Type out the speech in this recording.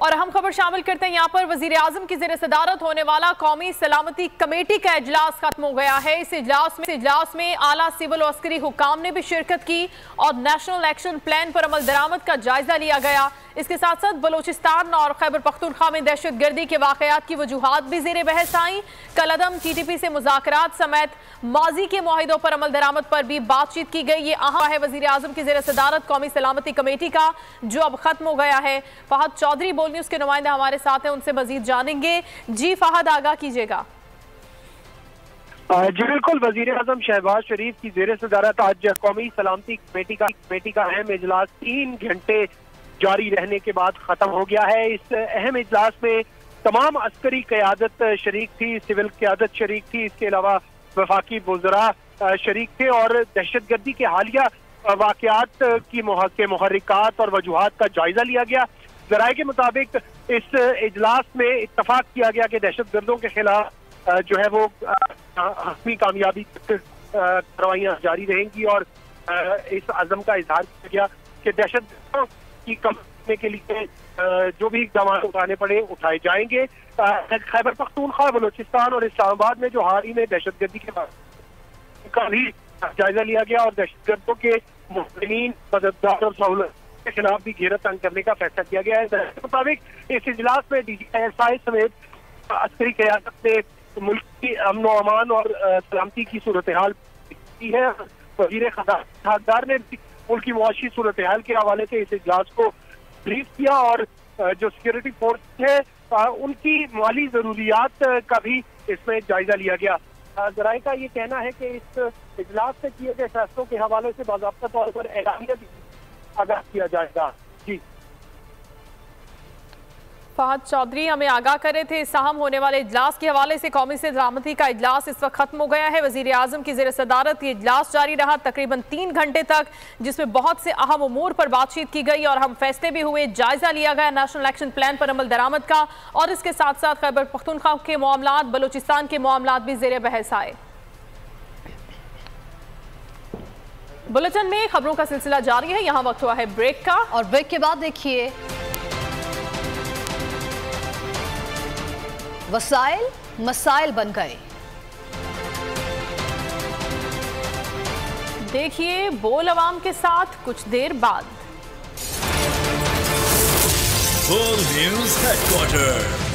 और अहम खबर शामिल करते हैं यहाँ पर वजीर आजम की ज़ेर सदारत होने वाला कौमी सलामती कमेटी का इजलास खत्म हो गया है। इस इजलास में आला सिविल और अस्करी हुकाम ने भी शिरकत की और नेशनल एक्शन प्लान पर अमल दरामद का जायजा लिया गया। इसके साथ साथ बलोचिस्तान और खैबर पख्तूनख्वा में दहशत गर्दी के वाकयात की वजूहात भी ज़ेर बहस आई। कलअदम TTP से मुज़ाकरात समेत माजी के मुआहिदों पर अमल दरामद पर भी बातचीत की गई। ये अहम है वजीर आजम की ज़ेर सदारत कौमी सलामती कमेटी का जो अब खत्म हो गया है। फहद चौधरी बोल न्यूज़ के नुमाइंदे हमारे साथ हैं, उनसे मजीद जानेंगे। जी फहद, आगाह कीजिएगा। जी बिल्कुल, वजीर आजम शहबाज शरीफ की जेर सदारत आज कौमी सलामती कमेटी का अहम इजलास 3 घंटे जारी रहने के बाद खत्म हो गया है। इस अहम इजलास में तमाम अस्करी क़यादत शरीक थी, सिविल क़यादत शरीक थी, इसके अलावा वफाकी वज़रा शरीक थे और दहशत गर्दी के हालिया वाक़यात की मुहर्रिकात और वजूहात का जायजा लिया गया। ज़राए के मुताबिक इस इजलास में इत्तफाक किया गया कि दहशत गर्दों के खिलाफ जो है वो हतमी कामयाबी तक कार्रवाइयाँ जारी रहेंगी और इस अज़म का इजहार किया गया कि दहशत गर्दों की कम करने के लिए जो भी इक़दाम उठाने पड़े उठाए जाएंगे। खैबर पख्तूनख्वा, बलोचिस्तान और इस्लामाबाद में जो हाल ही में दहशत गर्दी के बाद का भी जायजा लिया गया और दहशत गर्दों के मुस्लिमीन, मददगार और सहूलत के खिलाफ भी घेरा तंग करने का फैसला किया गया है। के मुताबिक इस इजलास में DGSI समेत अस्करी क़यादत ने मुल्क की अमन व अमान और सलामती की सूरत हाल की है। वज़ीर ख़ज़ाना ने मुल्क की मुआशी सूरत हाल के हवाले से इस इजलास को ब्रीफ किया और जो सिक्योरिटी फोर्स है उनकी माली ज़रूरियात का भी इसमें जायजा लिया गया। ज़राए का ये कहना है कि इस इजलास से किए गए फैसलों के हवाले से बाज़ाब्ता तौर पर एलानिया भी आगाह किया जाएगा। जी फहद चौधरी हमें आगाह कर रहे थे इस अहम होने वाले इजलास के हवाले से। कौमी सलामती का इजलास इस वक्त खत्म हो गया है। वजीर आजम की ज़ेर सदारत ये इजलास जारी रहा तकरीबन 3 घंटे तक, जिसमें बहुत से अहम उमूर पर बातचीत की गई और हम फैसले भी हुए। जायजा लिया गया नेशनल एक्शन प्लान पर अमल दरामद का और इसके साथ साथ खैबर पख्तूनख्वा के मामलात, बलोचिस्तान के मामलात भी ज़ेर बहस आए। बुलेटिन में खबरों का सिलसिला जारी है। यहाँ वक्त हुआ है ब्रेक का और ब्रेक के बाद देखिए वसाइल मसाइल बन गए। देखिए बोल अवाम के साथ कुछ देर बाद। बोल न्यूज़ हेडक्वार्टर।